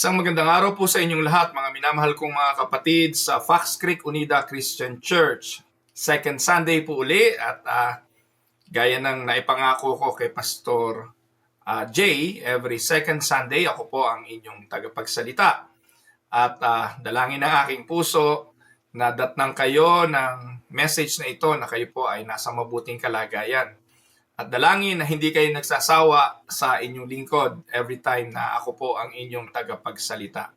Isang magandang araw po sa inyong lahat, mga minamahal kong mga kapatid sa Fox Creek Unida Christian Church. Second Sunday po uli at gaya ng naipangako ko kay Pastor Jay, every second Sunday ako po ang inyong tagapagsalita. At dalangin ng aking puso na datnang kayo ng message na ito na kayo po ay nasa mabuting kalagayan. At dalangin na hindi kayo nagsasawa sa inyong lingkod every time na ako po ang inyong tagapagsalita.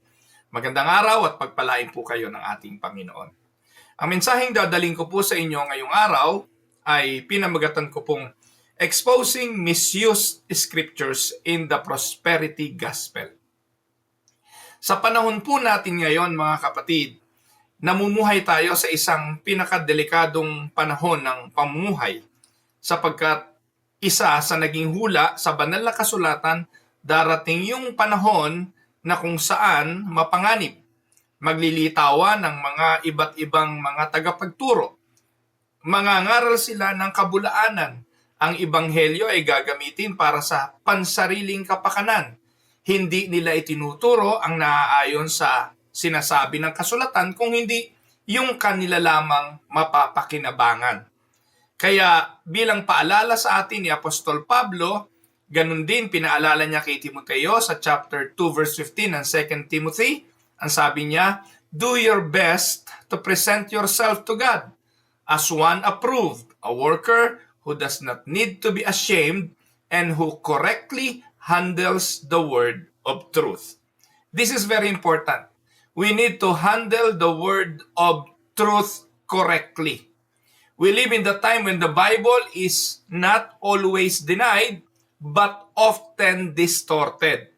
Magandang araw at pagpalain po kayo ng ating Panginoon. Ang mensaheng dadaling ko po sa inyo ngayong araw ay pinamagatan ko pong Exposing Misused Scriptures in the Prosperity Gospel. Sa panahon po natin ngayon, mga kapatid, namumuhay tayo sa isang pinakadelikadong panahon ng pamumuhay sapagkat isa sa naging hula sa banal na kasulatan, darating yung panahon na kung saan mapanganib, maglilitawan ng mga iba't ibang mga tagapagturo. Mangangaral sila ng kabulaanan. Ang ebanghelyo ay gagamitin para sa pansariling kapakanan. Hindi nila itinuturo ang naaayon sa sinasabi ng kasulatan, kung hindi yung kanila lamang mapapakinabangan. Kaya bilang paalala sa atin ni Apostol Pablo, ganun din pinaalala niya kay Timoteo sa chapter 2 verse 15 ng 2 Timothy. Ang sabi niya, do your best to present yourself to God as one approved, a worker who does not need to be ashamed and who correctly handles the word of truth. This is very important. We need to handle the word of truth correctly. We live in the time when the Bible is not always denied, but often distorted.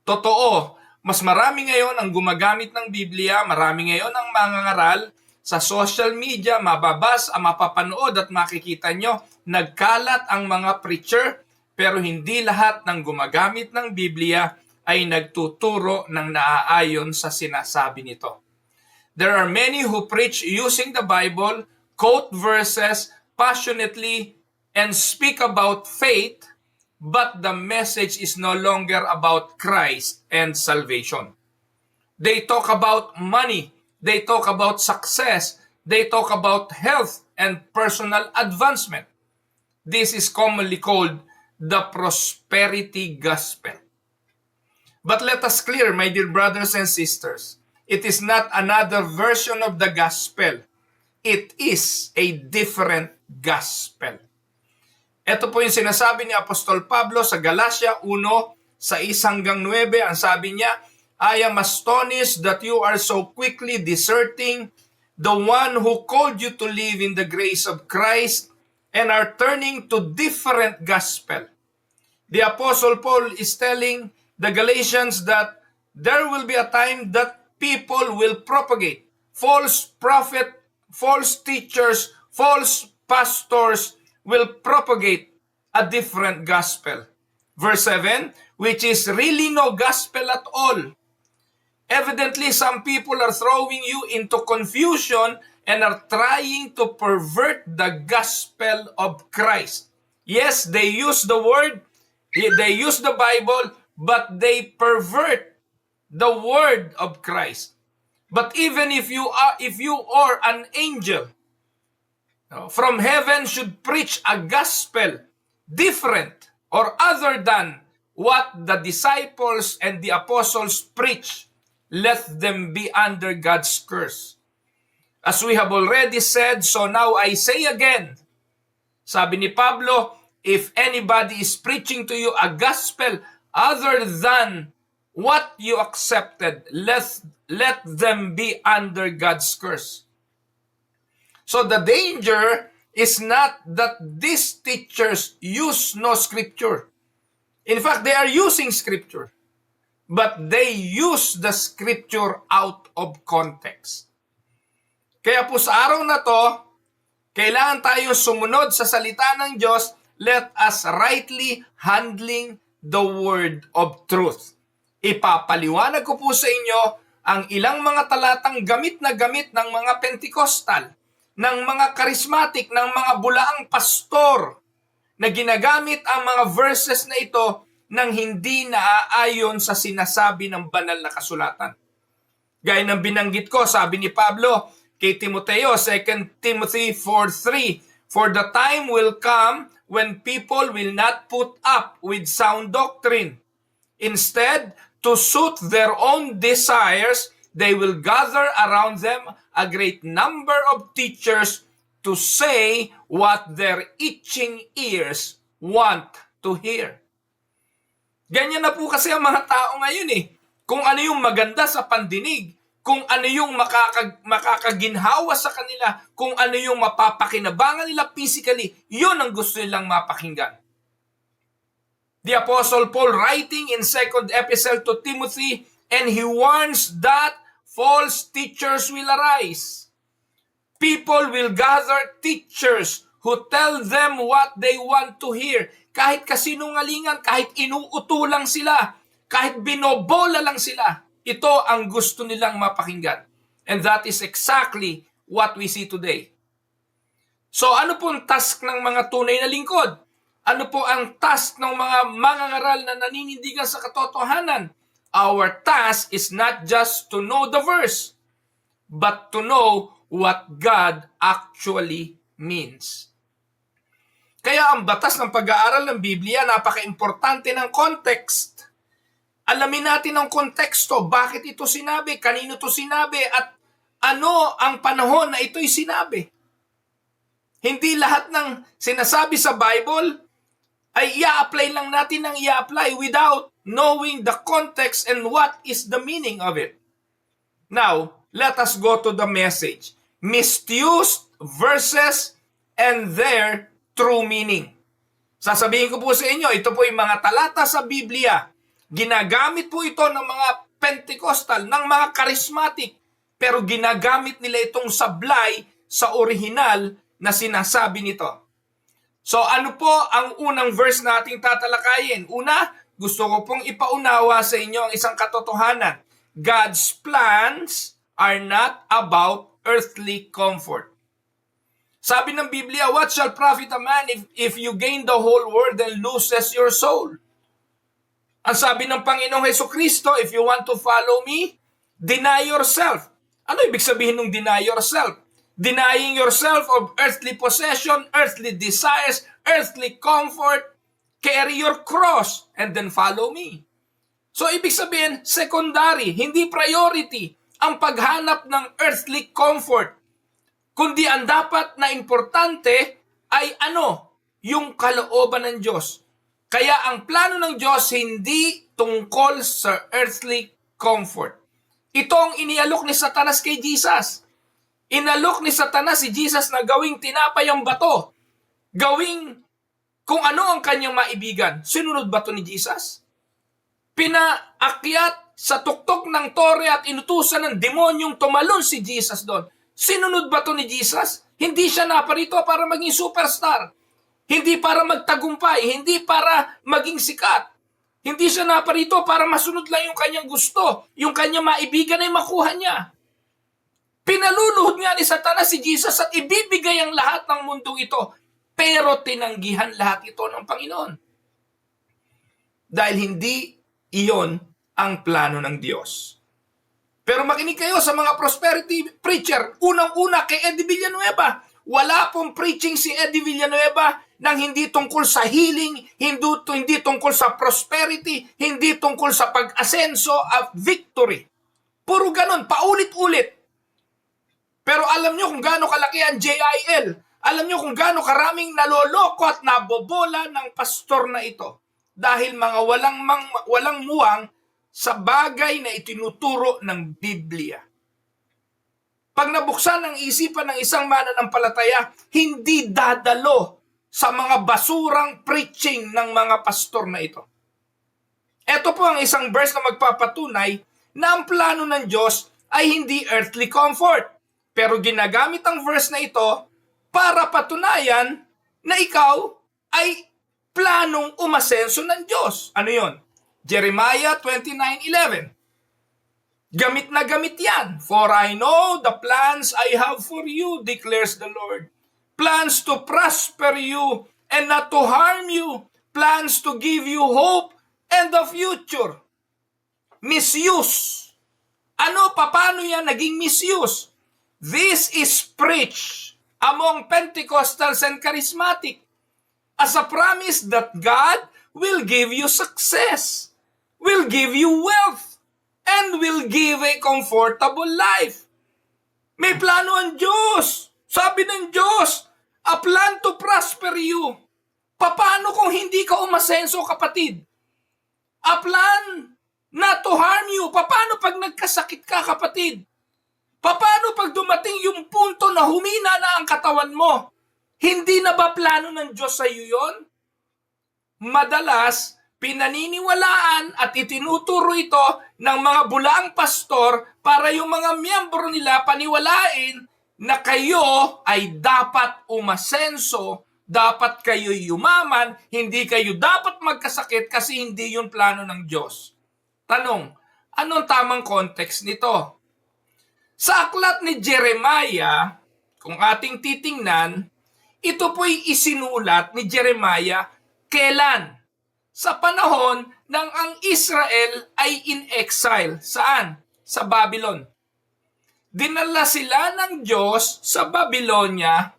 Totoo, mas marami ngayon ang gumagamit ng Biblia, marami ngayon ang mangangaral sa social media, mababasa, mapapanood at makikita nyo, nagkalat ang mga preacher, pero hindi lahat ng gumagamit ng Biblia ay nagtuturo ng naaayon sa sinasabi nito. There are many who preach using the Bible, quote verses passionately, and speak about faith, but the message is no longer about Christ and salvation. They talk about money, they talk about success, they talk about health and personal advancement. This is commonly called the prosperity gospel. But let us clear, my dear brothers and sisters, it is not another version of the gospel. It is a different gospel. Ito po yung sinasabi ni Apostol Pablo sa Galatia 1, sa 1-9. Ang sabi niya, I am astonished that you are so quickly deserting the one who called you to live in the grace of Christ and are turning to different gospel. The Apostle Paul is telling the Galatians that there will be a time that people will propagate false prophet, false teachers, false pastors will propagate a different gospel. Verse 7, which is really no gospel at all. Evidently, some people are throwing you into confusion and are trying to pervert the gospel of Christ. Yes, they use the word, they use the Bible, but they pervert the word of Christ. But even if you are an angel from heaven should preach a gospel different or other than what the disciples and the apostles preach, let them be under God's curse. As we have already said, so now I say again, sabi ni Pablo, if anybody is preaching to you a gospel other than what you accepted, let them be under God's curse. So the danger is not that these teachers use no scripture. In fact, they are using scripture, but they use the scripture out of context. Kaya po sa araw na to, kailangan tayo sumunod sa salita ng Diyos. Let us rightly handling the word of truth. Ipapaliwanag ko po sa inyo ang ilang mga talatang gamit na gamit ng mga Pentecostal, ng mga charismatic, ng mga bulaang pastor na ginagamit ang mga verses na ito ng hindi naaayon sa sinasabi ng banal na kasulatan. Gaya ng binanggit ko, sabi ni Pablo kay Timoteo, 2 Timothy 4:3, "For the time will come when people will not put up with sound doctrine. Instead, to suit their own desires, they will gather around them a great number of teachers to say what their itching ears want to hear." Ganyan na po kasi ang mga tao ngayon eh. Kung ano yung maganda sa pandinig, kung ano yung makakaginhawa sa kanila, kung ano yung mapapakinabangan nila physically, yun ang gusto nilang mapakinggan. The Apostle Paul writing in 2nd Epistle to Timothy, and he warns that false teachers will arise. People will gather teachers who tell them what they want to hear. Kahit kasinungalingan, kahit inuutulang sila, kahit binobola lang sila, ito ang gusto nilang mapakinggan. And that is exactly what we see today. So ano po ang task ng mga tunay na lingkod? Ano po ang task ng mga mangangaral na naninindigan sa katotohanan? Our task is not just to know the verse, but to know what God actually means. Kaya ang batas ng pag-aaral ng Biblia, napaka-importante ng context. Alamin natin ang konteksto, bakit ito sinabi, kanino ito sinabi, at ano ang panahon na ito'y sinabi. Hindi lahat ng sinasabi sa Bible ay i-apply lang natin ng i-apply without knowing the context and what is the meaning of it. Now, let us go to the message. Misused verses and their true meaning. Sasabihin ko po sa inyo, ito po yung mga talata sa Biblia. Ginagamit po ito ng mga Pentecostal, ng mga charismatic, pero ginagamit nila itong sablay sa orihinal na sinasabi nito. So ano po ang unang verse nating tatalakayin? Una, gusto ko pong ipaunawa sa inyo ang isang katotohanan. God's plans are not about earthly comfort. Sabi ng Biblia, what shall profit a man if you gain the whole world and loses your soul? Ang sabi ng Panginoong Hesukristo, if you want to follow me, deny yourself. Ano ibig sabihin ng deny yourself? Denying yourself of earthly possession, earthly desires, earthly comfort, carry your cross, and then follow me. So ibig sabihin, secondary, hindi priority ang paghanap ng earthly comfort. Kundi ang dapat na importante ay yung kalooban ng Diyos. Kaya ang plano ng Diyos hindi tungkol sa earthly comfort. Ito ang inialok ni Satanas kay Jesus. Inalok ni Satanas si Jesus na gawing tinapay ang bato. Gawing kung ano ang kanyang maibigan. Sinunod ba ito ni Jesus? Pinaakyat sa tuktok ng tore at inutusan ng demonyong tumalon si Jesus doon. Sinunod ba ito ni Jesus? Hindi siya naparito para maging superstar. Hindi para magtagumpay. Hindi para maging sikat. Hindi siya naparito para masunod lang yung kanyang gusto. Yung kanyang maibigan ay makuha niya. Pinaluluhod nga ni Satanas si Jesus at ibibigay ang lahat ng mundong ito. Pero tinanggihan lahat ito ng Panginoon. Dahil hindi iyon ang plano ng Diyos. Pero makinig kayo sa mga prosperity preacher. Unang-una kay Eddie Villanueva. Wala pong preaching si Eddie Villanueva nang hindi tungkol sa healing, hindi tungkol sa prosperity, hindi tungkol sa pag-asenso at victory. Puro ganun, paulit-ulit. Pero alam nyo kung gaano kalaki ang JIL. Alam nyo kung gaano karaming naloloko at nabobola ng pastor na ito. Dahil mga walang muwang sa bagay na itinuturo ng Biblia. Pag nabuksan ang isipan ng isang mananampalataya, hindi dadalo sa mga basurang preaching ng mga pastor na ito. Ito po ang isang verse na magpapatunay na ang plano ng Diyos ay hindi earthly comfort. Pero ginagamit ang verse na ito para patunayan na ikaw ay planong umasenso ng Diyos. Ano yon? Jeremiah 29:11. Gamit na gamit yan. For I know the plans I have for you, declares the Lord. Plans to prosper you and not to harm you. Plans to give you hope and the future. Misuse. Paano yan naging misuse? This is preached among Pentecostals and Charismatic as a promise that God will give you success, will give you wealth, and will give a comfortable life. May plano ang Diyos. Sabi ng Diyos, a plan to prosper you. Paano kung hindi ka umasenso, kapatid? A plan not to harm you. Paano pag nagkasakit ka, kapatid? Paano pag dumating yung punto na humina na ang katawan mo? Hindi na ba plano ng Diyos sa iyo yon? Madalas, pinaniniwalaan at itinuturo ito ng mga bulaang pastor para yung mga miyembro nila paniwalain na kayo ay dapat umasenso, dapat kayo yumaman, hindi kayo dapat magkasakit kasi hindi yun plano ng Diyos. Tanong, anong tamang context nito? Sa aklat ni Jeremiah, kung ating titingnan, ito po'y isinulat ni Jeremiah kailan? Sa panahon ng ang Israel ay in exile. Saan? Sa Babylon. Dinala sila ng Diyos sa Babylonia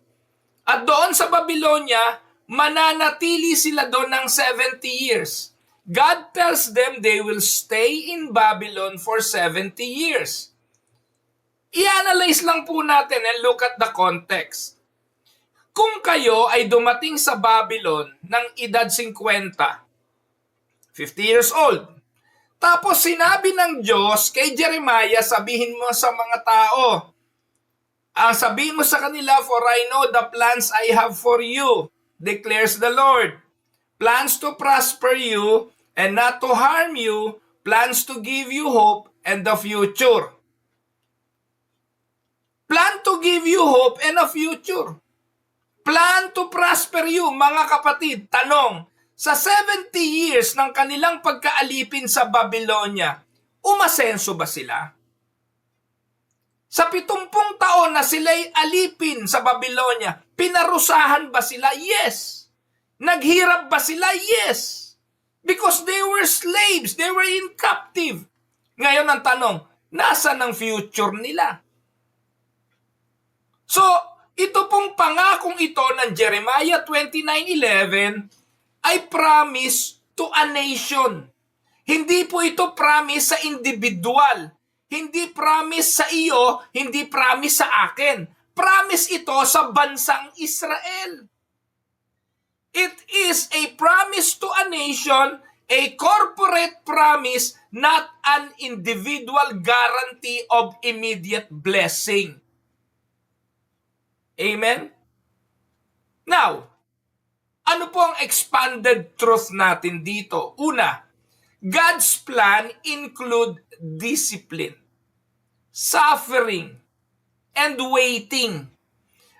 at doon sa Babylonia, mananatili sila doon ng 70 years. God tells them they will stay in Babylon for 70 years. I-analyze lang po natin and look at the context. Kung kayo ay dumating sa Babylon ng edad 50 years old, tapos sinabi ng Diyos kay Jeremiah, sabihin mo sa mga tao, sabihin mo sa kanila, for I know the plans I have for you, declares the Lord. Plans to prosper you and not to harm you, plans to give you hope and the future. Plan to give you hope and a future. Plan to prosper you, mga kapatid. Tanong, sa 70 years ng kanilang pagkaalipin sa Babylonia, umasenso ba sila? Sa 70 taon na sila'y alipin sa Babylonia, pinarusahan ba sila? Yes. Naghirap ba sila? Yes. Because they were slaves, they were in captive. Ngayon ang tanong, nasaan ang future nila? So, ito pong pangakong ito ng Jeremiah 29:11 ay promise to a nation. Hindi po ito promise sa individual. Hindi promise sa iyo, hindi promise sa akin. Promise ito sa bansang Israel. It is a promise to a nation, a corporate promise, not an individual guarantee of immediate blessing. Amen? Now, ano po ang expanded truth natin dito? Una, God's plan include discipline, suffering, and waiting.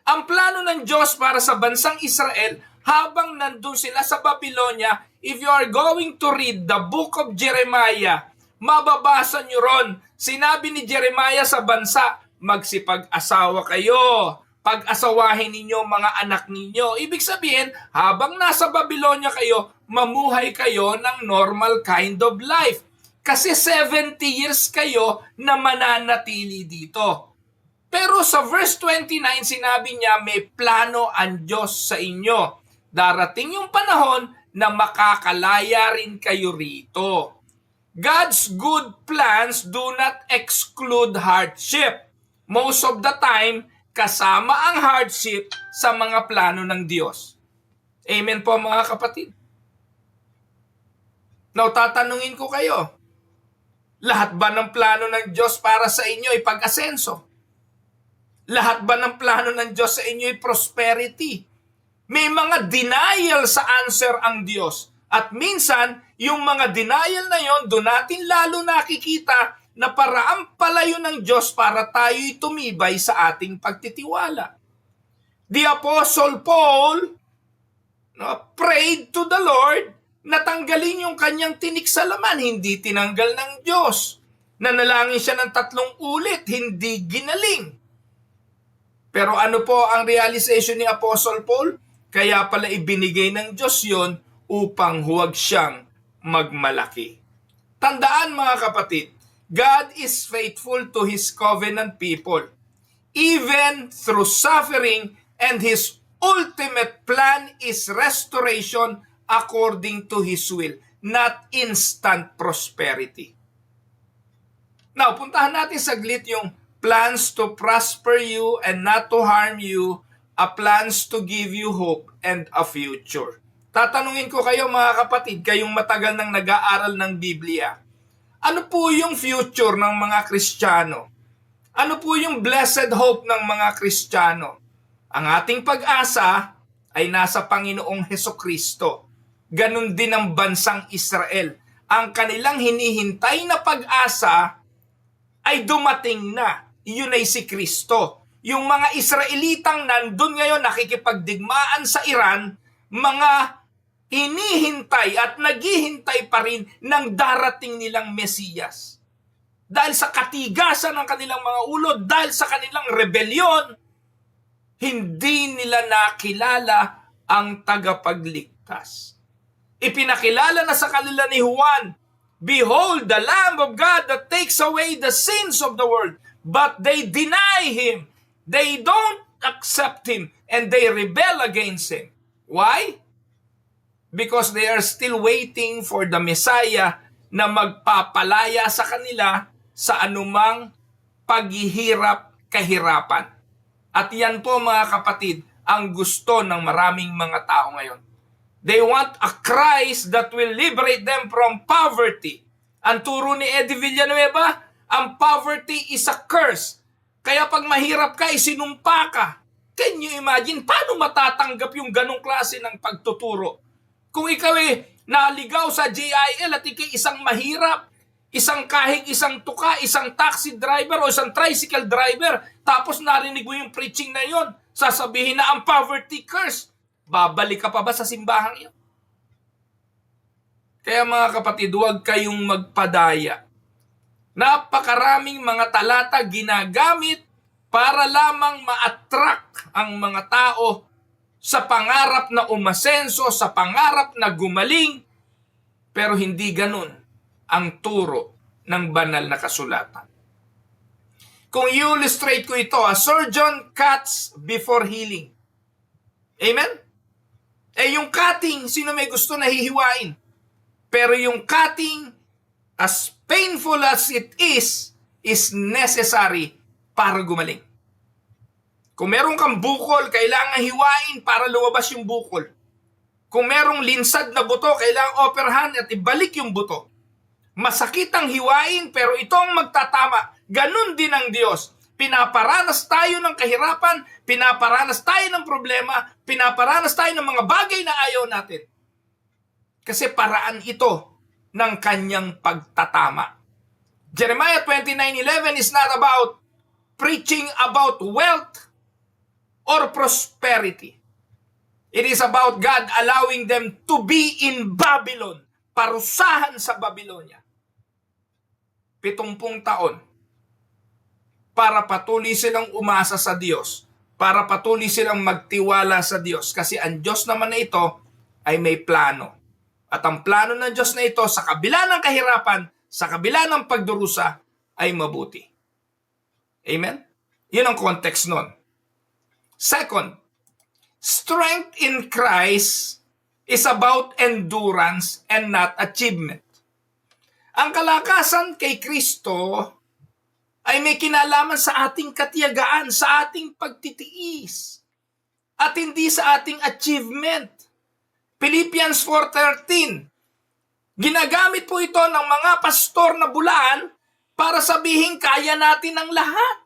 Ang plano ng Diyos para sa bansang Israel, habang nandun sila sa Babylonia, if you are going to read the book of Jeremiah, mababasa nyo ron. Sinabi ni Jeremiah sa bansa, magsipag-asawa kayo, pag-asawahin ninyo mga anak ninyo. Ibig sabihin, habang nasa Babylonia kayo, mamuhay kayo ng normal kind of life. Kasi 70 years kayo na mananatili dito. Pero sa verse 29, sinabi niya, may plano ang Diyos sa inyo. Darating yung panahon na makakalaya rin kayo rito. God's good plans do not exclude hardship. Most of the time, kasama ang hardship sa mga plano ng Diyos. Amen po mga kapatid. Now, tatanungin ko kayo, lahat ba ng plano ng Diyos para sa inyo ay pag-asenso? Lahat ba ng plano ng Diyos sa inyo ay prosperity? May mga denial sa answer ang Diyos. At minsan, yung mga denial na yon, doon natin lalo nakikita na paraang palayo ng Diyos para tayo'y tumibay sa ating pagtitiwala. The Apostle Paul prayed to the Lord na tanggalin yung kanyang tinik sa laman, hindi tinanggal ng Diyos. Nanalangin siya ng 3 ulit, hindi ginaling. Pero ano po ang realization ni Apostle Paul? Kaya pala ibinigay ng Diyos yon upang huwag siyang magmalaki. Tandaan mga kapatid, God is faithful to His covenant people, even through suffering, and His ultimate plan is restoration according to His will, not instant prosperity. Now, puntahan natin saglit yung plans to prosper you and not to harm you, a plans to give you hope and a future. Tatanungin ko kayo mga kapatid, kayong matagal nang nag-aaral ng Biblia, ano po yung future ng mga Kristiyano? Ano po yung blessed hope ng mga Kristiyano? Ang ating pag-asa ay nasa Panginoong Hesukristo. Ganon din ang bansang Israel. Ang kanilang hinihintay na pag-asa ay dumating na. Iyon ay si Kristo. Yung mga Israelitang nandun ngayon nakikipagdigmaan sa Iran, mga hinihintay at naghihintay pa rin ng darating nilang Mesiyas. Dahil sa katigasan ng kanilang mga ulo, dahil sa kanilang rebelyon, hindi nila nakilala ang tagapagligtas. Ipinakilala na sa kanila ni Juan, "Behold, the Lamb of God that takes away the sins of the world." But they deny Him. They don't accept Him and they rebel against Him. Why? Because they are still waiting for the Messiah na magpapalaya sa kanila sa anumang paghihirap, kahirapan. At yan po mga kapatid, ang gusto ng maraming mga tao ngayon. They want a Christ that will liberate them from poverty. Ang turo ni Eddie Villanueva, ang poverty is a curse. Kaya pag mahirap ka, isinumpa ka. Can you imagine, paano matatanggap yung ganong klase ng pagtuturo? Kung ikaw naligaw sa JIL at ikay isang mahirap, isang kahig, isang tuka, isang taxi driver o isang tricycle driver, tapos narinig mo yung preaching na yon, sasabihin na ang poverty curse, babalik ka pa ba sa simbahang iyon? Kaya mga kapatid, huwag kayong magpadaya. Napakaraming mga talata ginagamit para lamang ma-attract ang mga tao sa pangarap na umasenso, sa pangarap na gumaling, pero hindi ganun ang turo ng banal na kasulatan. Kung i-illustrate ko ito, a surgeon cuts before healing. Amen? Yung cutting, sino may gusto na hihiwain? Pero yung cutting, as painful as it is necessary para gumaling. Kung merong kang bukol, kailangan hiwain para lumabas yung bukol. Kung merong linsad na buto, kailangan operahan at ibalik yung buto. Masakit ang hiwain, pero ito ang magtatama. Ganun din ang Diyos. Pinaparanas tayo ng kahirapan, pinaparanas tayo ng problema, pinaparanas tayo ng mga bagay na ayaw natin. Kasi paraan ito ng kanyang pagtatama. Jeremiah 29:11 is not about preaching about wealth or prosperity. It is about God allowing them to be in Babylon, parusahan sa Babylonia. 70 taon para patuloy silang umasa sa Diyos, para patuloy silang magtiwala sa Diyos, kasi ang Diyos naman na ito ay may plano. At ang plano ng Diyos na ito, sa kabila ng kahirapan, sa kabila ng pagdurusa, ay mabuti. Amen? Yun ang context nun. Second, strength in Christ is about endurance and not achievement. Ang kalakasan kay Kristo ay may kinalaman sa ating katiyagaan, sa ating pagtitiis, at hindi sa ating achievement. Philippians 4:13. Ginagamit po ito ng mga pastor na bulaan para sabihin kaya natin ang lahat.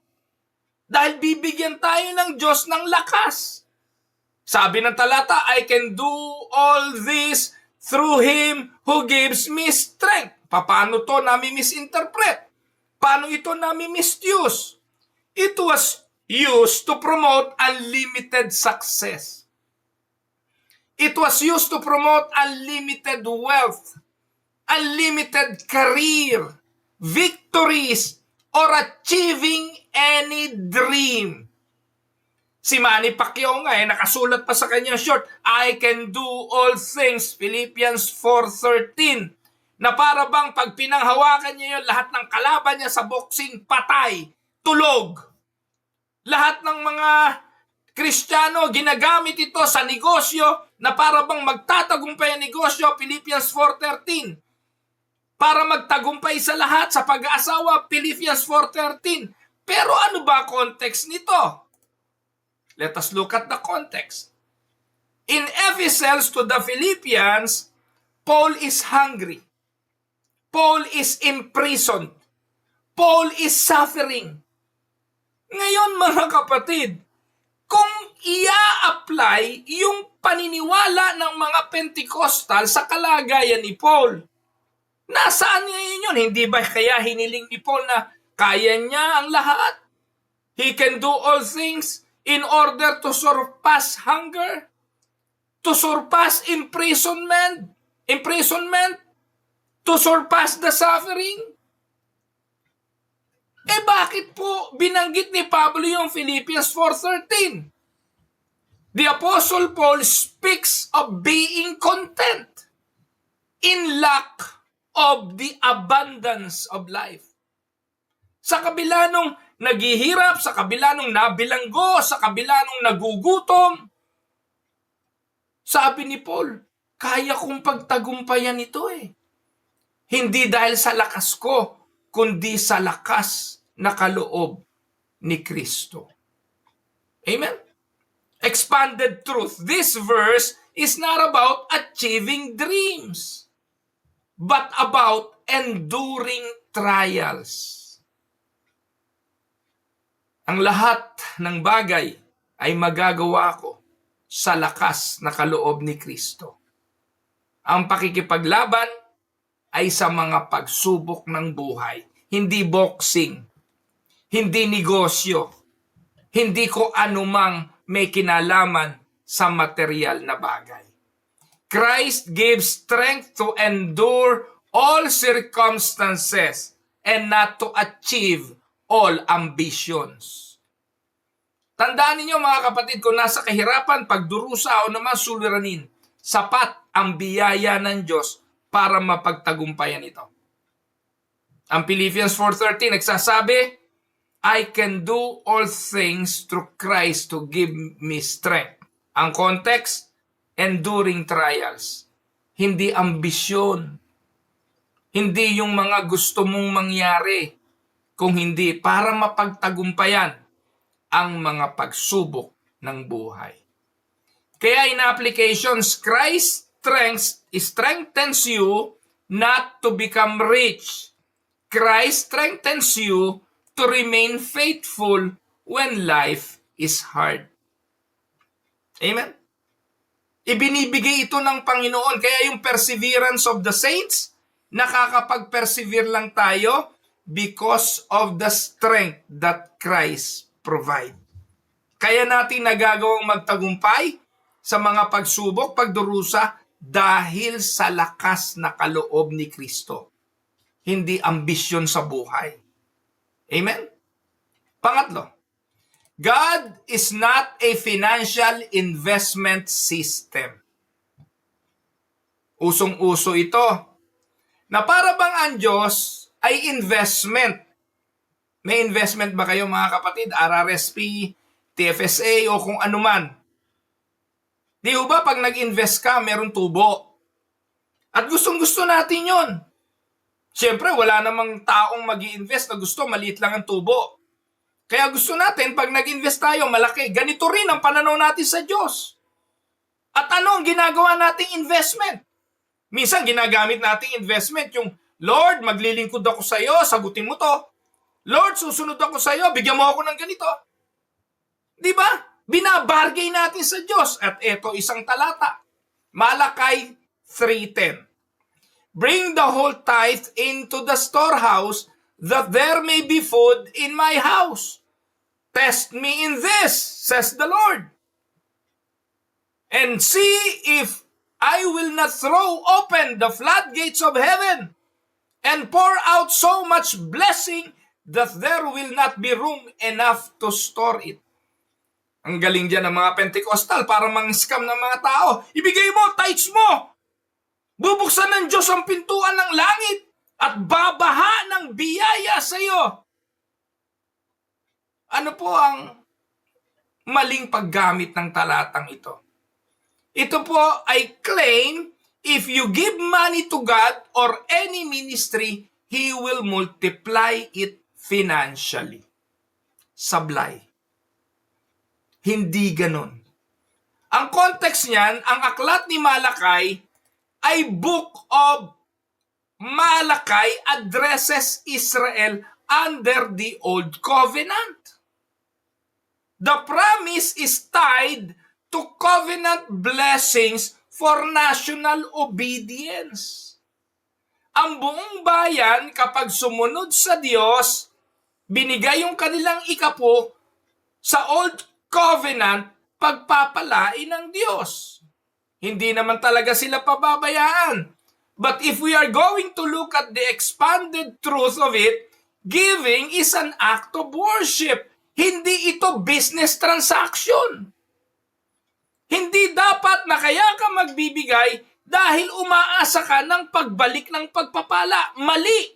Dahil bibigyan tayo ng Diyos ng lakas. Sabi ng talata, I can do all this through Him who gives me strength. Paano to nami-misinterpret? Paano ito nami-misuse? It was used to promote unlimited success. It was used to promote unlimited wealth, unlimited career, victories, or achieving any dream. Si Manny Pacquiao nga nakasulat pa sa kanyang short, I can do all things, Philippians 4:13. Na para bang pag pinanghawakan niya yun, lahat ng kalaban niya sa boxing, patay, tulog. Lahat ng mga Kristiyano, ginagamit ito sa negosyo na para bang magtatagumpay ang negosyo, Philippians 4:13. Para magtagumpay sa lahat, sa pag-aasawa, Philippians 4:13. Pero ano ba context nito? Let us look at the context. In Ephesus to the Philippians, Paul is hungry. Paul is imprisoned. Paul is suffering. Ngayon mga kapatid, kung ia-apply yung paniniwala ng mga Pentecostal sa kalagayan ni Paul, nasaan ngayon yun? Hindi ba kaya hiniling ni Paul na kaya niya ang lahat? He can do all things in order to surpass hunger, to surpass imprisonment, to surpass the suffering. Bakit po binanggit ni Pablo yung Philippians 4:13? The Apostle Paul speaks of being content in lack of the abundance of life. Sa kabila nung naghihirap, sa kabila nung nabilanggo, sa kabila nung nagugutom, sabi ni Paul, kaya kong pagtagumpayan ito Hindi dahil sa lakas ko, kundi sa lakas na kaloob ni Kristo. Amen? Expanded truth. This verse is not about achieving dreams, but about enduring trials. Ang lahat ng bagay ay magagawa ko sa lakas na kaloob ni Kristo. Ang pakikipaglaban ay sa mga pagsubok ng buhay. Hindi boxing, hindi negosyo, hindi ko anumang may kinalaman sa material na bagay. Christ gives strength to endure all circumstances and not to achieve all ambitions. Tandaan ninyo mga kapatid, kung nasa kahirapan, pagdurusa o naman suliranin, sapat ang biyaya ng Diyos para mapagtagumpayan ito. Ang Philippians 4:13 nagsasabi, I can do all things through Christ to give me strength. Ang context, enduring trials. Hindi ambisyon. Hindi yung mga gusto mong mangyari. Kung hindi, para mapagtagumpayan ang mga pagsubok ng buhay. Kaya in applications, Christ strengthens you not to become rich. Christ strengthens you to remain faithful when life is hard. Amen? Ibinibigay ito ng Panginoon. Kaya yung perseverance of the saints, nakakapag-persevere lang tayo because of the strength that Christ provide. Kaya natin nagagawang magtagumpay sa mga pagsubok, pagdurusa, dahil sa lakas na kaloob ni Kristo. Hindi ambisyon sa buhay. Amen? Pangatlo, God is not a financial investment system. Usong-uso ito na para bang ang Diyos ay investment. May investment ba kayo mga kapatid? RRSP, TFSA o kung anuman. Di ba pag nag-invest ka, meron tubo. At gustong-gusto natin yon. Siyempre, wala namang taong mag-i-invest na gusto, maliit lang ang tubo. Kaya gusto natin, pag nag-invest tayo, malaki. Ganito rin ang pananaw natin sa Diyos. At ano ang ginagawa nating investment? Minsan, ginagamit nating investment yung, Lord, maglilingkod ako sa iyo, sagutin mo to. Lord, susunod ako sa iyo, bigyan mo ako ng ganito. Di ba? Binabargay natin sa Diyos. At ito isang talata. Malakay 3:10. Bring the whole tithe into the storehouse, that there may be food in my house. Test me in this, says the Lord. And see if I will not throw open the floodgates of heaven and pour out so much blessing that there will not be room enough to store it. Ang galing dyan ng mga Pentecostal para mang-scam ng mga tao. Ibigay mo, tithes mo. Bubuksan ng Diyos ang pintuan ng langit at babaha ng biyaya sa iyo. Ano po ang maling paggamit ng talatang ito? Ito po ay claim, if you give money to God or any ministry, He will multiply it financially. Sablay. Hindi ganon. Ang context niyan, ang aklat ni Malakay ay book of Malakay addresses Israel under the Old Covenant. The promise is tied to covenant blessings for national obedience. Ang buong bayan, kapag sumunod sa Diyos, binigay yung kanilang ikapo sa Old Covenant, pagpapalain ng Diyos. Hindi naman talaga sila pababayaan. But if we are going to look at the expanded truth of it, giving is an act of worship. Hindi ito business transaction. Hindi dapat na kaya ka magbibigay dahil umaasa ka ng pagbalik ng pagpapala. Mali.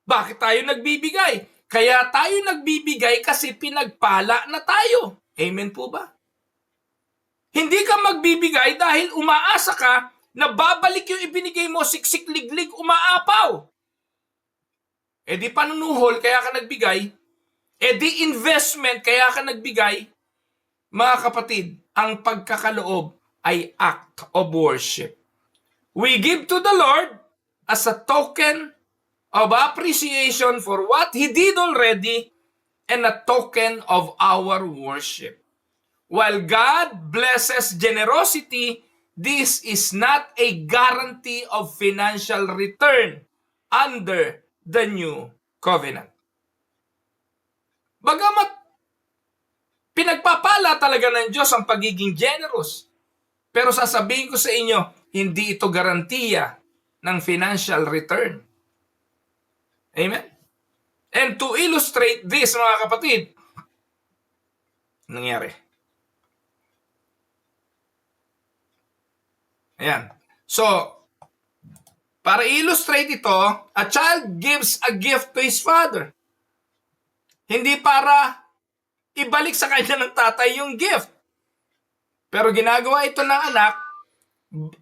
Bakit tayo nagbibigay? Kaya tayo nagbibigay kasi pinagpala na tayo. Amen po ba? Hindi ka magbibigay dahil umaasa ka na babalik yung ibinigay mo, siksik, liglig, umaapaw. E di panunuhol, kaya ka nagbigay. E di investment, kaya ka nagbigay. Mga kapatid, ang pagkakaloob ay act of worship. We give to the Lord as a token of appreciation for what He did already and a token of our worship. While God blesses generosity, this is not a guarantee of financial return under the new covenant. Bagamat pinagpapala talaga ng Diyos ang pagiging generous, pero sasabihin ko sa inyo, hindi ito garantiya ng financial return. Amen? And to illustrate this, mga kapatid, nangyari. Ayan. So, para illustrate ito, a child gives a gift to his father. Hindi para ibalik sa kanya ng tatay yung gift. Pero ginagawa ito ng anak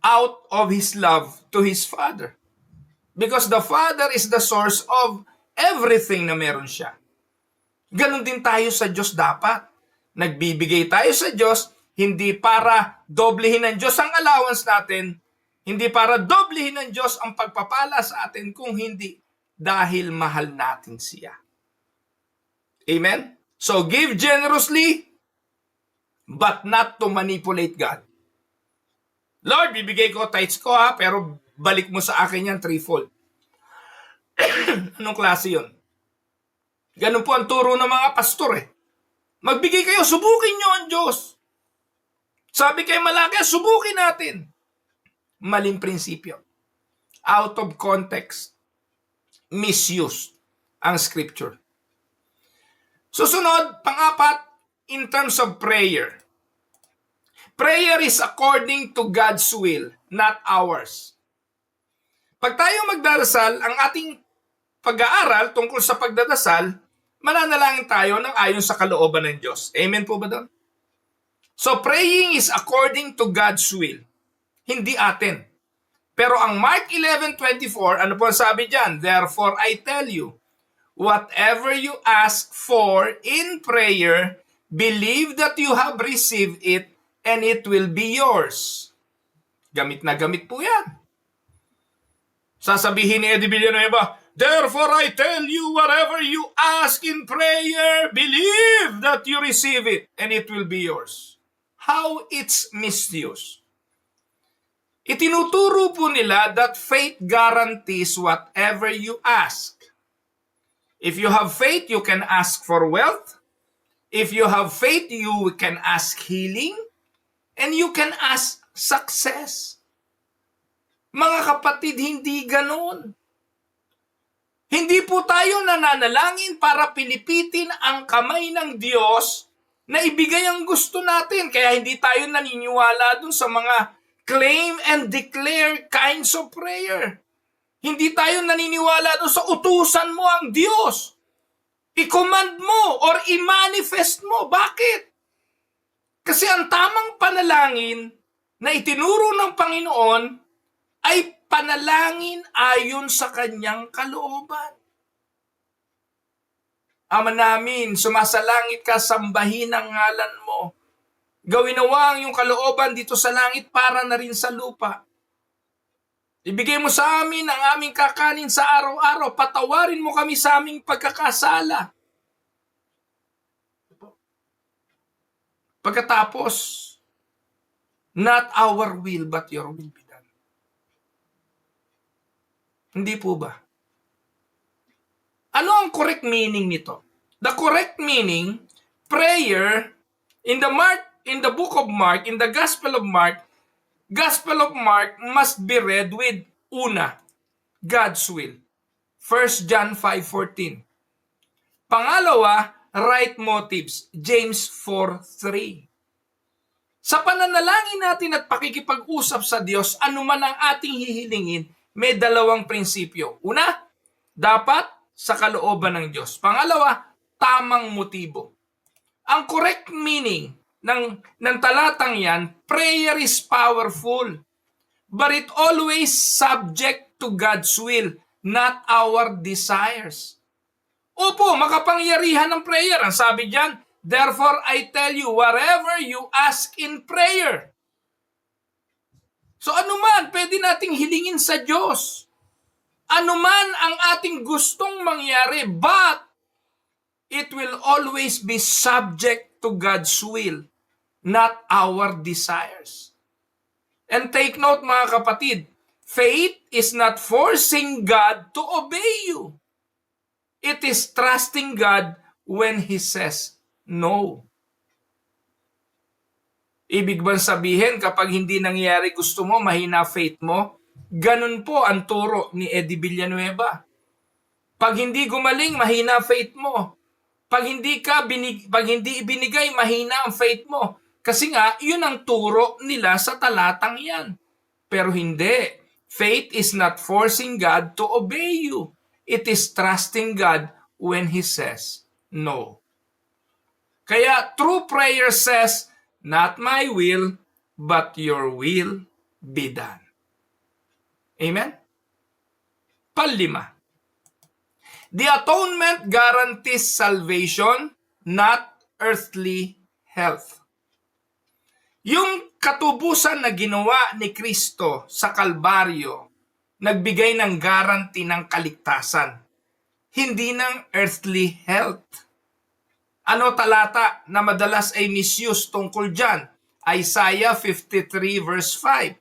out of his love to his father. Because the father is the source of everything na meron siya. Ganon din tayo sa Diyos dapat. Nagbibigay tayo sa Diyos, hindi para doblehin ng Diyos ang allowance natin, hindi para doblehin ng Diyos ang pagpapala sa atin, kung hindi dahil mahal natin siya. Amen? So give generously, but not to manipulate God. Lord, bibigay ko tithes ko pero balik mo sa akin yan threefold. Anong klase yun? Ganun po ang turo ng mga pastor Magbigay kayo, subukin nyo ang Diyos. Sabi kay Malakay, subukin natin. Maling prinsipyo. Out of context. Misused ang scripture. Susunod, pang-apat, in terms of prayer. Prayer is according to God's will, not ours. Pag tayo magdarasal, ang ating pag-aaral tungkol sa pagdadasal, mananalangin tayo ng ayon sa kalooban ng Diyos. Amen po ba doon? So praying is according to God's will. Hindi atin. Pero ang Mark 11:24, ano po ang sabi dyan? Therefore I tell you, whatever you ask for in prayer, believe that you have received it and it will be yours. Gamit na gamit po yan. Sasabihin ni Eddie Villanueva, therefore I tell you, whatever you ask in prayer, believe that you receive it and it will be yours. How it's misused. Itinuturo po nila that faith guarantees whatever you ask. If you have faith, you can ask for wealth. If you have faith, you can ask healing. And you can ask success. Mga kapatid, hindi ganon. Hindi po tayo nananalangin para pilipitin ang kamay ng Diyos na ibigay ang gusto natin. Kaya hindi tayo naniniwala dun sa mga claim and declare kinds of prayer. Hindi tayo naniniwala doon sa utusan mo ang Diyos. I-command mo or i-manifest mo. Bakit? Kasi ang tamang panalangin na itinuro ng Panginoon ay panalangin ayon sa kanyang kalooban. Ama namin, sumasalangit ka, sambahin ang ngalan mo. Gawin nawa ang iyong kalooban dito sa langit para na rin sa lupa. Ibigay mo sa amin ang aming kakanin sa araw-araw. Patawarin mo kami sa aming pagkakasala. Pagkatapos, not our will but your will be done. Hindi po ba? Ano ang correct meaning nito? The correct meaning, prayer, in the book of Mark, in the Gospel of Mark must be read with una, God's will. 1 John 5:14. Pangalawa, right motives, James 4:3. Sa pananalangin natin at pakikipag-usap sa Diyos, anuman ang ating hihilingin, may dalawang prinsipyo. Una, dapat sa kalooban ng Diyos. Pangalawa, tamang motibo. Ang correct meaning ng talatang yan, prayer is powerful, but it always subject to God's will, not our desires. Opo, makapangyarihan ng prayer. Ang sabi diyan, therefore I tell you, whatever you ask in prayer. So anuman, pwede nating hilingin sa Diyos. Anuman ang ating gustong mangyari, but it will always be subject to God's will, not our desires. And take note mga kapatid, faith is not forcing God to obey you. It is trusting God when He says no. Ibig bang sabihin kapag hindi nangyayari gusto mo, mahina faith mo? Ganun po ang turo ni Eddie Villanueva. Pag hindi gumaling, mahina faith mo. Pag hindi ibinigay, mahina ang faith mo. Kasi nga, yun ang turo nila sa talatang yan. Pero hindi. Faith is not forcing God to obey you. It is trusting God when He says no. Kaya true prayer says, not my will, but your will be done. Amen? Panlima. The atonement guarantees salvation, not earthly health. Yung katubusan na ginawa ni Kristo sa Kalbaryo, nagbigay ng guarantee ng kaligtasan, hindi ng earthly health. Ano talata na madalas ay misuse tungkol dyan? Isaiah 53 verse 5.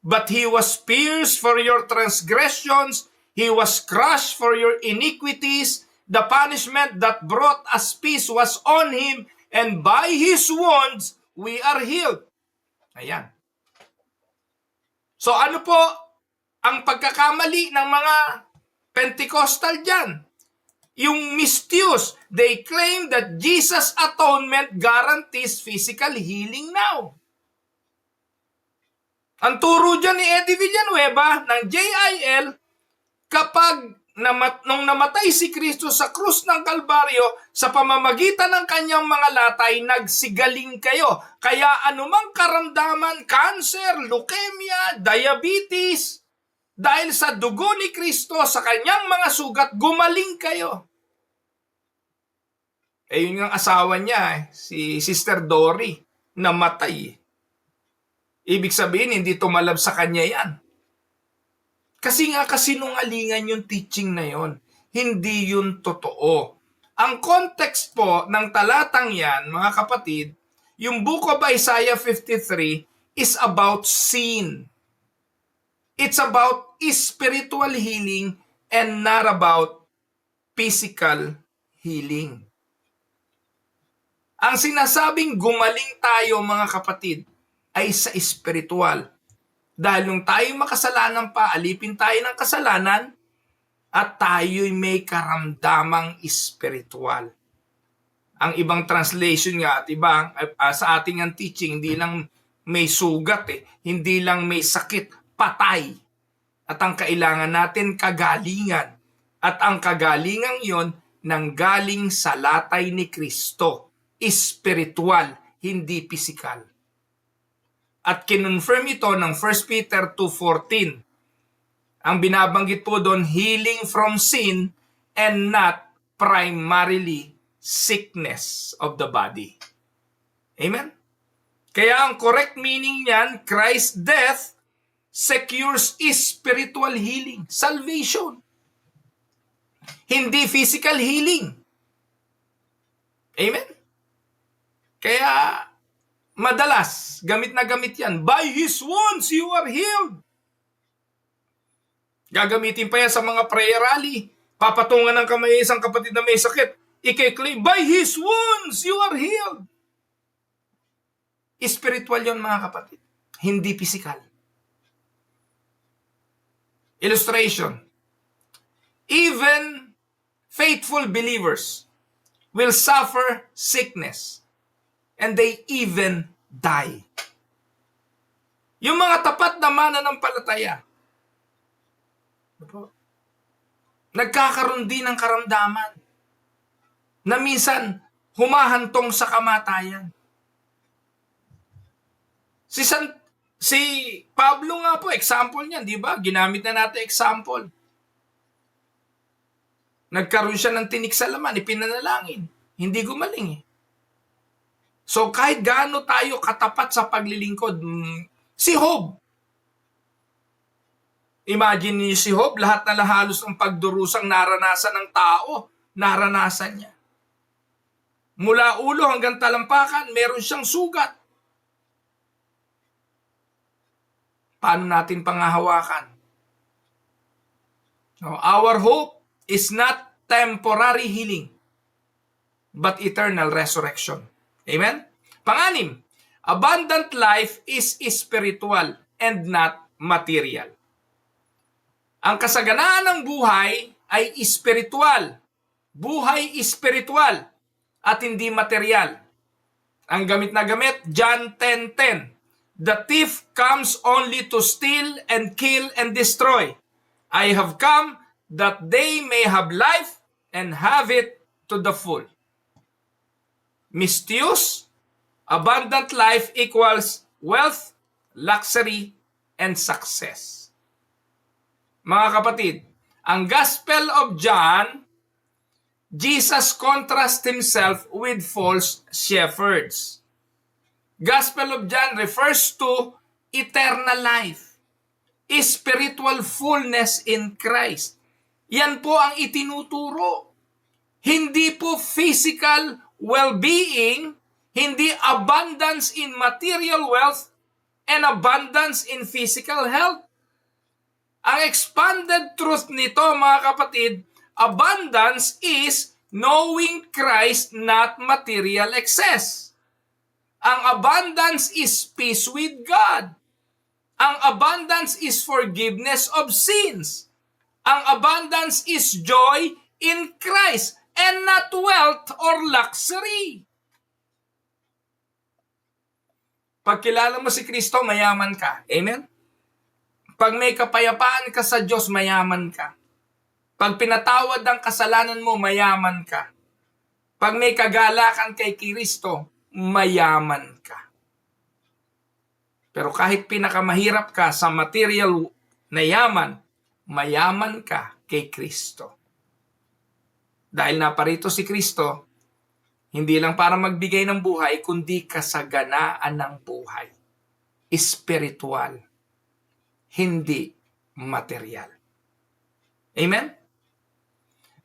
But He was pierced for your transgressions, He was crushed for your iniquities, the punishment that brought us peace was on Him, and by His wounds we are healed. Ayan. So ano po ang pagkakamali ng mga Pentecostal dyan? Yung misuse, they claim that Jesus' atonement guarantees physical healing now. Ang turo dyan ni Eddie Villanueva ng JIL, kapag nung namatay si Kristo sa krus ng Kalbaryo, sa pamamagitan ng kanyang mga latay, nagsigaling kayo. Kaya anumang karamdaman, cancer, leukemia, diabetes, dahil sa dugo ni Kristo, sa kanyang mga sugat, gumaling kayo. Eh yun ang asawa niya, si Sister Dory, namatay. Ibig sabihin, hindi tumalab sa kanya yan. Kasi nga kasinungalingan yung teaching na yon. Hindi yun totoo. Ang context po ng talatang yan, mga kapatid, yung book of Isaiah 53 is about sin. It's about spiritual healing and not about physical healing. Ang sinasabing gumaling tayo, mga kapatid, ay sa espiritual. Dahil nung tayo makasalanan pa, alipin tayo ng kasalanan, at tayo'y may karamdamang espiritual. Ang ibang translation nga at ibang sa ating ang teaching, hindi lang may sugat Hindi lang may sakit, patay. At ang kailangan natin, kagalingan. At ang kagalingan yon nanggaling sa latay ni Kristo. Espiritual, hindi pisikal. At kinonfirm ito ng 1 Peter 2:14. Ang binabanggit po doon, healing from sin and not primarily sickness of the body. Amen? Kaya ang correct meaning niyan, Christ's death secures spiritual healing, salvation. Hindi physical healing. Amen? Kaya madalas, gamit na gamit yan. By His wounds, you are healed. Gagamitin pa yan sa mga prayer rally. Papatungan ng kamay isang kapatid na may sakit. I-claim, by His wounds, you are healed. Spiritual yon mga kapatid. Hindi physical. Illustration. Even faithful believers will suffer sickness and they even die. Yung mga tapat na mananampalataya, nagkakaroon din ng karamdaman na minsan humahantong sa kamatayan. Si Pablo nga po, example niyan, di ba? Ginamit na natin example. Nagkaroon siya ng tinik sa laman, ipinanalangin. Hindi gumaling So kahit gaano tayo katapat sa paglilingkod, si Job. Imagine niyo si Job, lahat na halos ng pagdurusang naranasan ng tao, naranasan niya. Mula ulo hanggang talampakan, meron siyang sugat. Paano natin pangahawakan? Our hope is not temporary healing, but eternal resurrection. Amen? Panganim, abundant life is spiritual and not material. Ang kasaganaan ng buhay ay spiritual. Buhay spiritual at hindi material. Ang gamit na gamit, John 10:10. The thief comes only to steal and kill and destroy. I have come that they may have life and have it to the full. Misuse, abundant life equals wealth, luxury, and success. Mga kapatid, ang Gospel of John, Jesus contrasts himself with false shepherds. Gospel of John refers to eternal life, spiritual fullness in Christ. Yan po ang itinuturo. Hindi po physical well-being, hindi abundance in material wealth, and abundance in physical health. Ang expanded truth nito, mga kapatid, abundance is knowing Christ, not material excess. Ang abundance is peace with God. Ang abundance is forgiveness of sins. Ang abundance is joy in Christ and not wealth or luxury. Pag kilala mo si Kristo, mayaman ka. Amen? Pag may kapayapaan ka sa Diyos, mayaman ka. Pag pinatawad ang kasalanan mo, mayaman ka. Pag may kagalakan kay Kristo, mayaman ka. Pero kahit pinakamahirap ka sa material na yaman, mayaman ka kay Kristo. Dahil naparito si Kristo, hindi lang para magbigay ng buhay, kundi kasaganaan ng buhay. Spiritual, hindi material. Amen?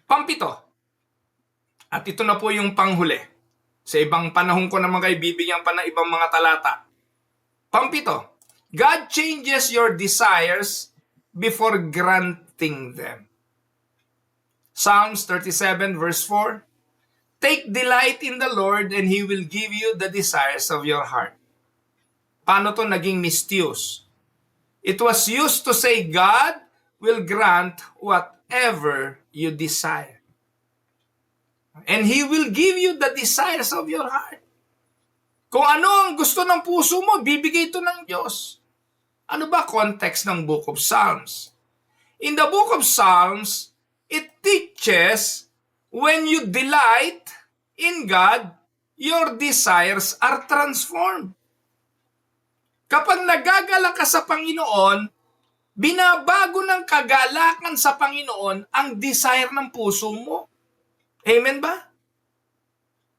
Pampito. At ito na po yung panghuli. Sa ibang panahon ko naman kayo bibigyan pa ng ibang mga talata. Pampito, God changes your desires before granting them. Psalms 37 verse 4, take delight in the Lord and He will give you the desires of your heart. Paano to naging misuse? It was used to say God will grant whatever you desire. And He will give you the desires of your heart. Kung ano ang gusto ng puso mo, bibigay ito ng Diyos. Ano ba context ng Book of Psalms? In the Book of Psalms, it teaches when you delight in God, your desires are transformed. Kapag nagagala ka sa Panginoon, binabago ng kagalakan sa Panginoon ang desire ng puso mo. Amen ba?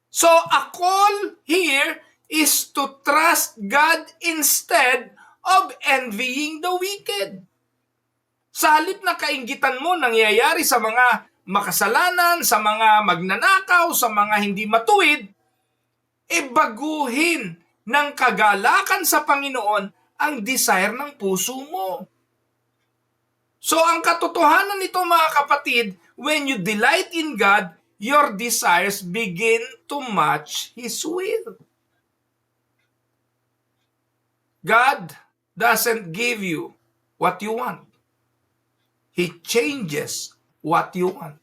So, a call here is to trust God instead of envying the wicked. Sa halip na kainggitan mo nangyayari sa mga makasalanan, sa mga magnanakaw, sa mga hindi matuwid, baguhin ng kagalakan sa Panginoon ang desire ng puso mo. So ang katotohanan nito mga kapatid, when you delight in God, your desires begin to match His will. God doesn't give you what you want. He changes what you want.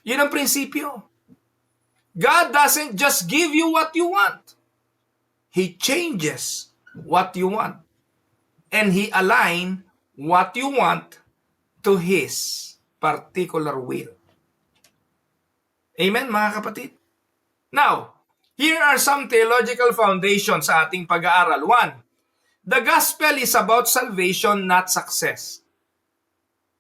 Yun ang prinsipyo. God doesn't just give you what you want. He changes what you want. And He aligns what you want to His particular will. Amen, mga kapatid? Now, here are some theological foundations sa ating pag-aaral. 1. The gospel is about salvation, not success.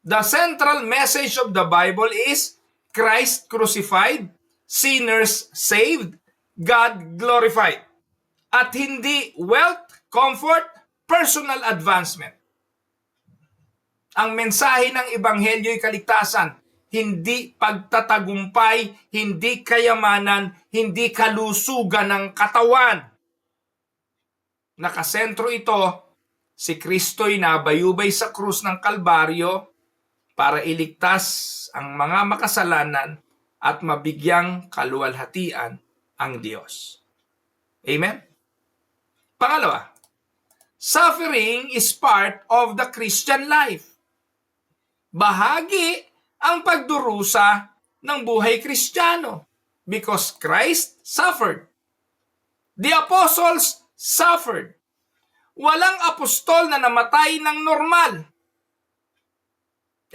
The central message of the Bible is Christ crucified, sinners saved, God glorified. At hindi wealth, comfort, personal advancement. Ang mensahe ng Ebanghelyo'y kaligtasan, hindi pagtatagumpay, hindi kayamanan, hindi kalusugan ng katawan. Nakasentro ito, si Kristo'y nabayubay sa krus ng Kalbaryo para iligtas ang mga makasalanan at mabigyang kaluwalhatian ang Diyos. Amen? Pangalawa, suffering is part of the Christian life. Bahagi ang pagdurusa ng buhay Kristiyano because Christ suffered. The apostles suffered. Walang apostol na namatay ng normal.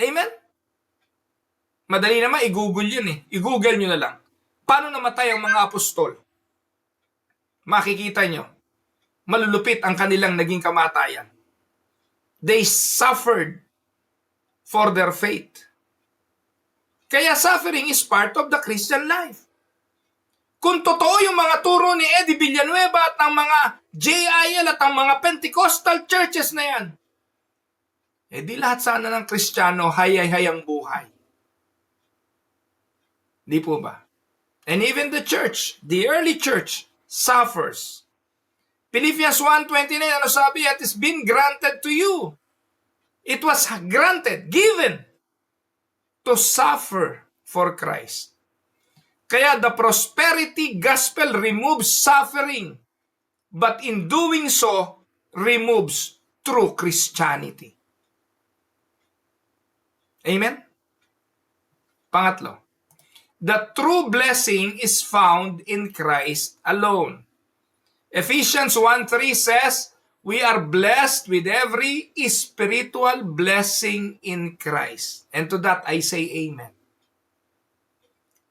Amen? Madali naman, i-google yun eh. I-google nyo na lang. Paano namatay ang mga apostol? Makikita nyo. Malulupit ang kanilang naging kamatayan. They suffered for their faith. Kaya suffering is part of the Christian life. Kung totoo yung mga turo ni Eddie Villanueva at ang mga JIL at ang mga Pentecostal churches na yan, di lahat sana ng Kristiyano hayay-hayang buhay. Di po ba? And even the church, the early church, suffers. Philippians 1:29, ano sabi? It has been granted to you. It was granted, given, to suffer for Christ. Kaya the prosperity gospel removes suffering, but in doing so, removes true Christianity. Amen? Pangatlo, the true blessing is found in Christ alone. Ephesians 1:3 says, we are blessed with every spiritual blessing in Christ. And to that I say amen.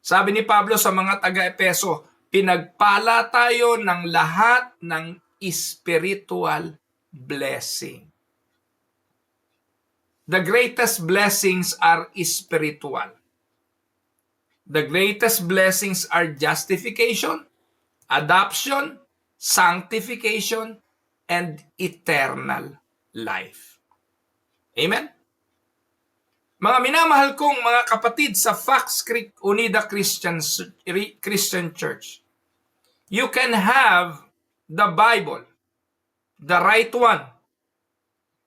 Sabi ni Pablo sa mga taga-Epeso, pinagpala tayo ng lahat ng spiritual blessing. The greatest blessings are spiritual. The greatest blessings are justification, adoption, sanctification, and eternal life. Amen? Mga minamahal kong mga kapatid sa Fox Creek Unida Christian Church, you can have the Bible, the right one.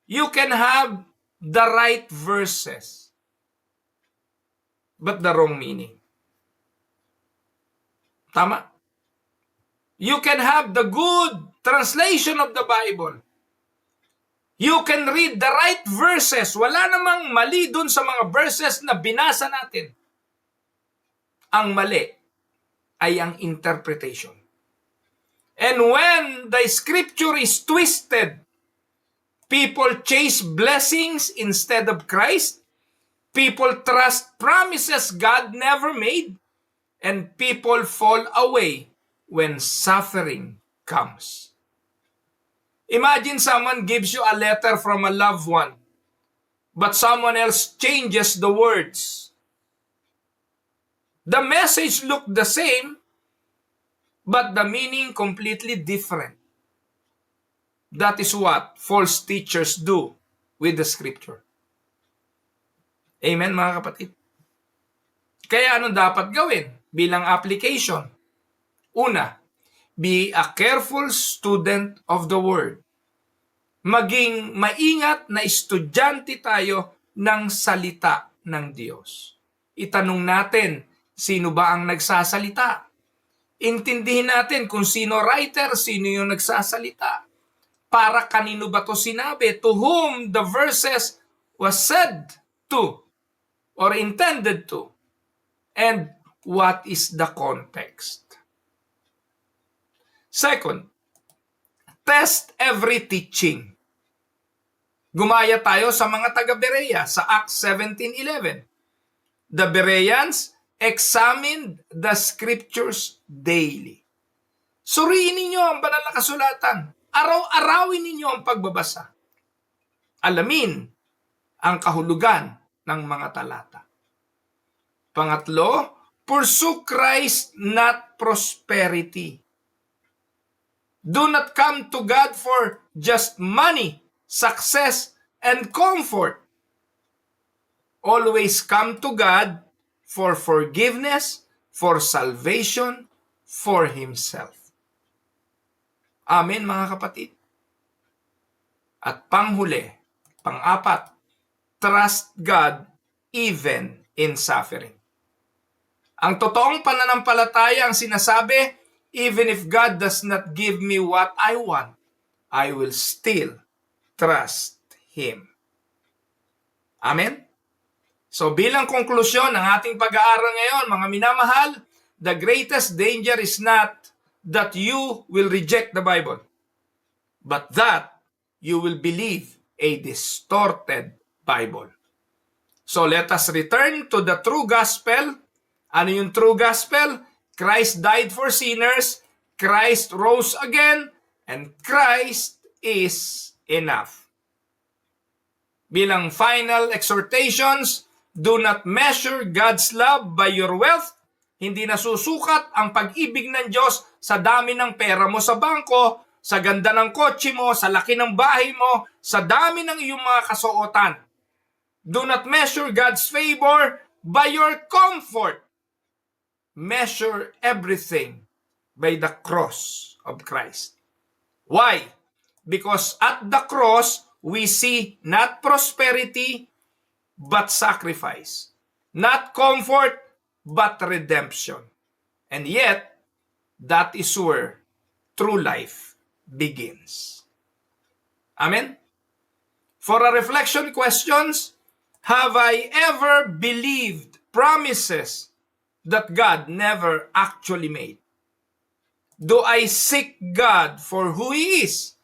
You can have the right verses, but the wrong meaning. Tama? You can have the good translation of the Bible. You can read the right verses. Wala namang mali dun sa mga verses na binasa natin. Ang mali ay ang interpretation. And when the scripture is twisted, people chase blessings instead of Christ. People trust promises God never made. And people fall away when suffering comes. Imagine someone gives you a letter from a loved one, but someone else changes the words. The message looked the same, but the meaning completely different. That is what false teachers do with the scripture. Amen, mga kapatid? Kaya ano dapat gawin bilang application? Una, be a careful student of the word. Maging maingat na estudyante tayo ng salita ng Diyos. Itanong natin, sino ba ang nagsasalita? Intindihin natin kung sino writer, sino yung nagsasalita. Para kanino ba to sinabi? To whom the verses was said to or intended to. And what is the context? Second, test every teaching. Gumaya tayo sa mga taga-Berea sa Acts 17:11. The Bereans examined the scriptures daily. Suriin ninyo ang banal na kasulatan. Araw-arawin ninyo ang pagbabasa. Alamin ang kahulugan ng mga talata. Pangatlo, pursue Christ, not prosperity. Do not come to God for just money, success, and comfort. Always come to God for forgiveness, for salvation, for Himself. Amen, mga kapatid. At panghuli, pang-apat, trust God even in suffering. Ang totoong pananampalataya ang sinasabi, even if God does not give me what I want, I will still trust Him. Amen? So bilang konklusyon ng ating pag-aaral ngayon, mga minamahal, the greatest danger is not that you will reject the Bible, but that you will believe a distorted Bible. So let us return to the true gospel. Ano yung true gospel? Christ died for sinners, Christ rose again, and Christ is enough. Bilang final exhortations, do not measure God's love by your wealth. Hindi nasusukat ang pag-ibig ng Diyos sa dami ng pera mo sa bangko, sa ganda ng kotse mo, sa laki ng bahay mo, sa dami ng iyong mga kasuotan. Do not measure God's favor by your comfort. Measure everything by the cross of Christ. Why? Because at the cross, we see not prosperity, but sacrifice. Not comfort, but redemption. And yet, that is where true life begins. Amen? For a reflection questions, have I ever believed promises that God never actually made? Do I seek God for who He is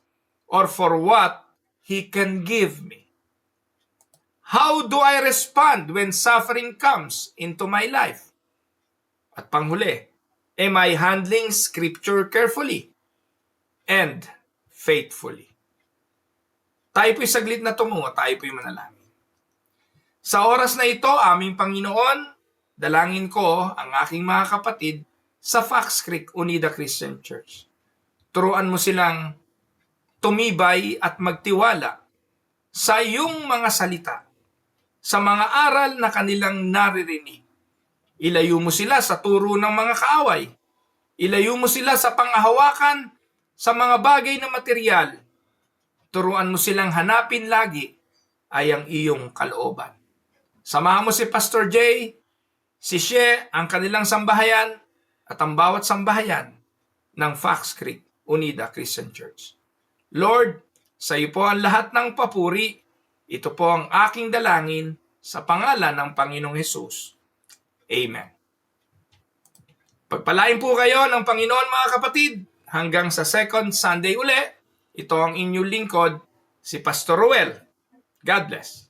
or for what He can give me? How do I respond when suffering comes into my life? At panghuli, am I handling Scripture carefully and faithfully? Tayo po'y saglit na tumungo, tayo po'y manalangin. Sa oras na ito, aming Panginoon, dalangin ko ang aking mga kapatid sa Fox Creek Unida Christian Church. Turuan mo silang tumibay at magtiwala sa iyong mga salita, sa mga aral na kanilang naririnig. Ilayo mo sila sa turo ng mga kaaway. Ilayo mo sila sa panghahawakan sa mga bagay na material. Turuan mo silang hanapin lagi ay ang iyong kalooban. Samahan mo si Pastor Jay, si She, ang kanilang sambahayan, at ang bawat sambahayan ng Fox Creek Unida Christian Church. Lord, sa iyo po ang lahat ng papuri. Ito po ang aking dalangin sa pangalan ng Panginoong Hesus. Amen. Pagpalain po kayo ng Panginoon, mga kapatid, hanggang sa second Sunday uli, ito ang inyong lingkod, si Pastor Ruel. God bless.